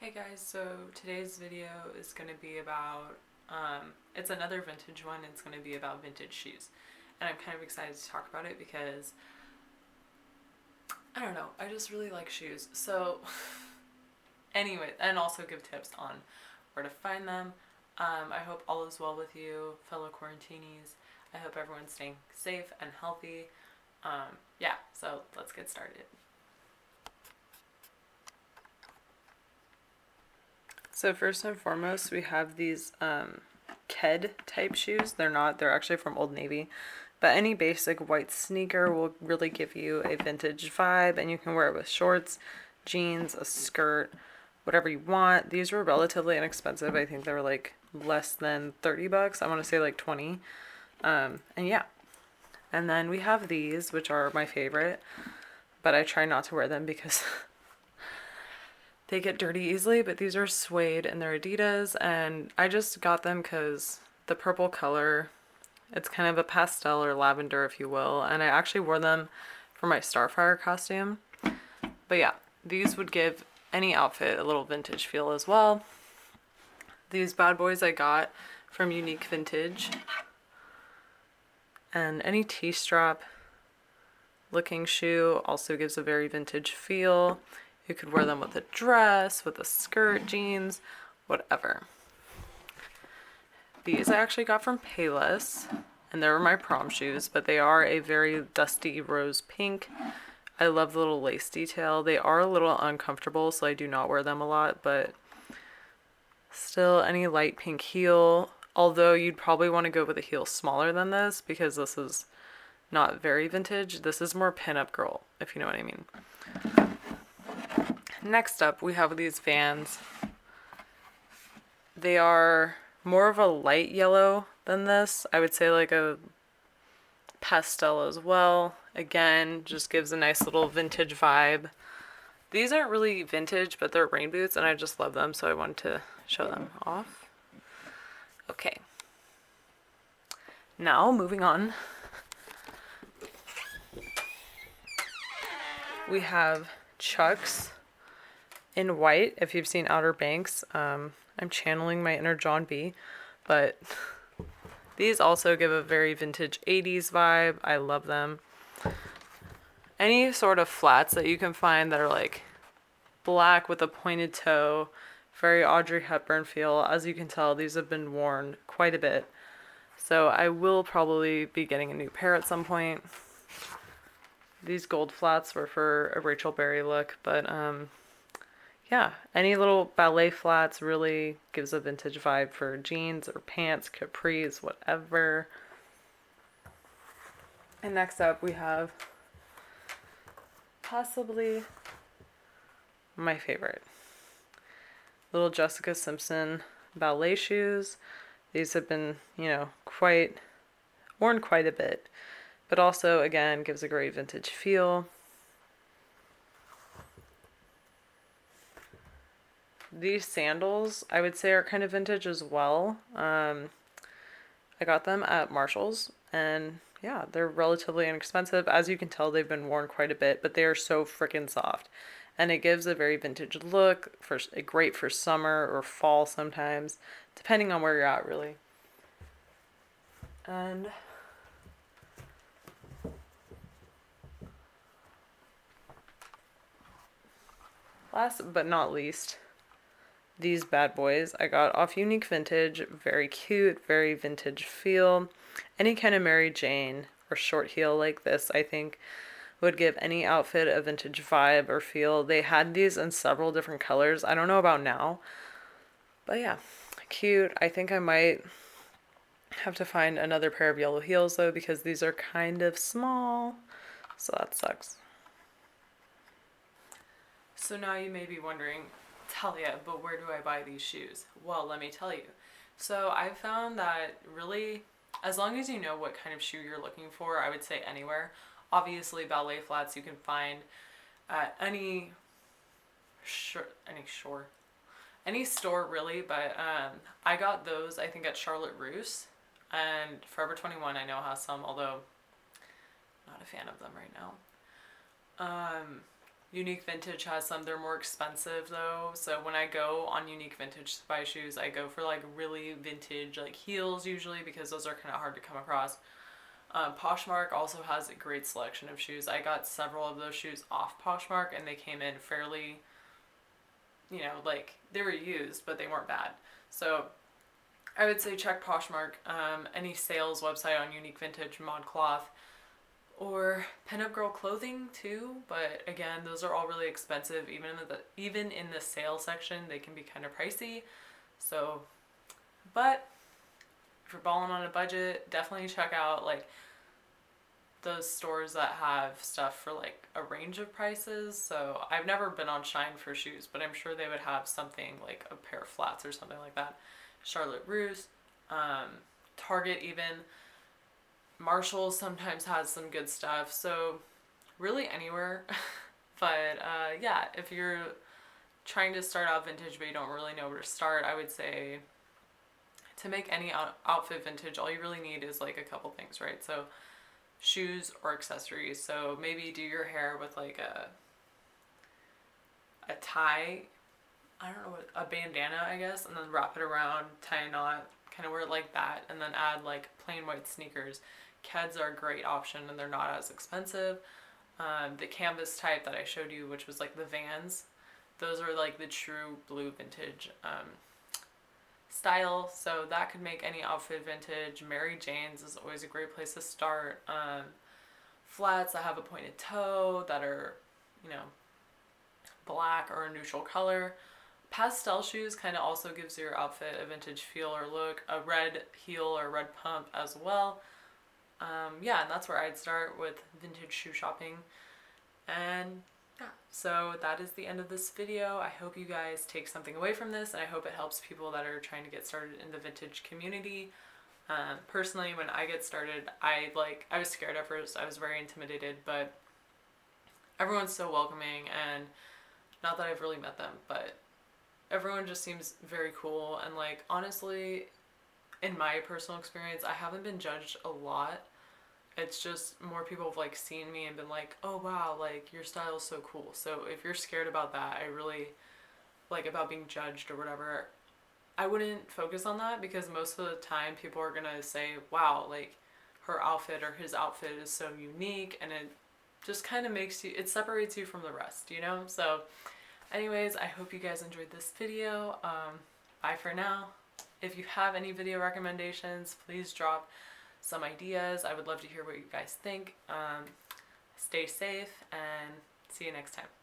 Hey guys, so today's video is going to be about, it's another vintage one. It's going to be about vintage shoes. And I'm kind of excited to talk about it because, I don't know, I just really like shoes. So, anyway, and also give tips on where to find them. I hope all is well with you, fellow quarantinis. I hope everyone's staying safe and healthy. Yeah, so let's get started. So first and foremost, we have these Ked type shoes. They're actually from Old Navy. But any basic white sneaker will really give you a vintage vibe, and you can wear it with shorts, jeans, a skirt, whatever you want. These were relatively inexpensive. I think they were like less than 30 bucks. I want to say like 20. And yeah. And then we have these, which are my favorite, but I try not to wear them because they get dirty easily, but these are suede and they're Adidas, and I just got them because the purple color, it's kind of a pastel or lavender, if you will, and I actually wore them for my Starfire costume. But yeah, these would give any outfit a little vintage feel as well. These bad boys I got from Unique Vintage, and any T-strap looking shoe also gives a very vintage feel. You could wear them with a dress, with a skirt, jeans, whatever. These I actually got from Payless, and they were my prom shoes, but they are a very dusty rose pink. I love the little lace detail. They are a little uncomfortable, so I do not wear them a lot, but still any light pink heel. Although you'd probably want to go with a heel smaller than this because this is not very vintage. This is more pinup girl, if you know what I mean. Next up, we have these Vans. They are more of a light yellow than this. I would say like a pastel as well. Again, just gives a nice little vintage vibe. These aren't really vintage, but they're rain boots, and I just love them, so I wanted to show them off. Okay. Now, moving on. We have Chucks in white, if you've seen Outer Banks. I'm channeling my inner John B. But these also give a very vintage 80s vibe. I love them. Any sort of flats that you can find that are like black with a pointed toe, very Audrey Hepburn feel. As you can tell, these have been worn quite a bit. So I will probably be getting a new pair at some point. These gold flats were for a Rachel Berry look, but yeah, any little ballet flats really gives a vintage vibe for jeans or pants, capris, whatever. And next up we have possibly my favorite. Little Jessica Simpson ballet shoes. These have been, worn quite a bit, but also, again, gives a great vintage feel. These sandals, I would say, are kind of vintage as well. I got them at Marshall's, and yeah, they're relatively inexpensive. As you can tell, they've been worn quite a bit, but they are so freaking soft. And it gives a very vintage look, great for summer or fall sometimes, depending on where you're at, really. And last but not least, these bad boys I got off Unique Vintage. Very cute, very vintage feel. Any kind of Mary Jane or short heel like this, I think, would give any outfit a vintage vibe or feel. They had these in several different colors. I don't know about now, but yeah, cute. I think I might have to find another pair of yellow heels though, because these are kind of small, so that sucks. So now you may be wondering, Talia, but where do I buy these shoes? Well, let me tell you. So I found that really, as long as you know what kind of shoe you're looking for, I would say anywhere. Obviously, ballet flats you can find at any store really, but I got those I think at Charlotte Russe, and Forever 21 I know has some, although not a fan of them right now. Unique Vintage has some. They're more expensive though. So when I go on Unique Vintage to buy shoes, I go for like really vintage like heels usually because those are kind of hard to come across. Poshmark also has a great selection of shoes. I got several of those shoes off Poshmark and they came in fairly, you know, like they were used, but they weren't bad. So I would say check Poshmark, any sales website on Unique Vintage, ModCloth, or Pinup Girl Clothing too. But again, those are all really expensive. Even in the sale section, they can be kind of pricey. So, but if you're balling on a budget, definitely check out like those stores that have stuff for like a range of prices. So I've never been on Shine for shoes, but I'm sure they would have something like a pair of flats or something like that. Charlotte Russe, Target even. Marshalls sometimes has some good stuff. So really anywhere. But yeah, if you're trying to start out vintage but you don't really know where to start, I would say to make any outfit vintage, all you really need is like a couple things, right? So shoes or accessories. So maybe do your hair with like a tie, I don't know what, a bandana I guess, and then wrap it around, tie a knot, kind of wear it like that, and then add like plain white sneakers. Keds are a great option and they're not as expensive. The canvas type that I showed you, which was like the Vans, those are like the true blue vintage style, so that could make any outfit vintage. Mary Jane's is always a great place to start. Flats that have a pointed toe that are, you know, black or a neutral color. Pastel shoes kind of also gives your outfit a vintage feel or look. A red heel or red pump as well. Yeah, and that's where I'd start with vintage shoe shopping. And yeah, so that is the end of this video. I hope you guys take something away from this, and I hope it helps people that are trying to get started in the vintage community. Personally, when I get started, I was scared at first. I was very intimidated, but everyone's so welcoming, and not that I've really met them, but everyone just seems very cool. And like honestly, in my personal experience, I haven't been judged a lot. It's just more people have like seen me and been like, oh wow, like your style is so cool. So if you're scared about that, I really like about being judged or whatever, I wouldn't focus on that, because most of the time people are gonna say, wow, like her outfit or his outfit is so unique, and it just kind of makes you, it separates you from the rest, you know? So anyways, I hope you guys enjoyed this video. Bye for now. If you have any video recommendations, please drop some ideas. I would love to hear what you guys think. Stay safe and see you next time.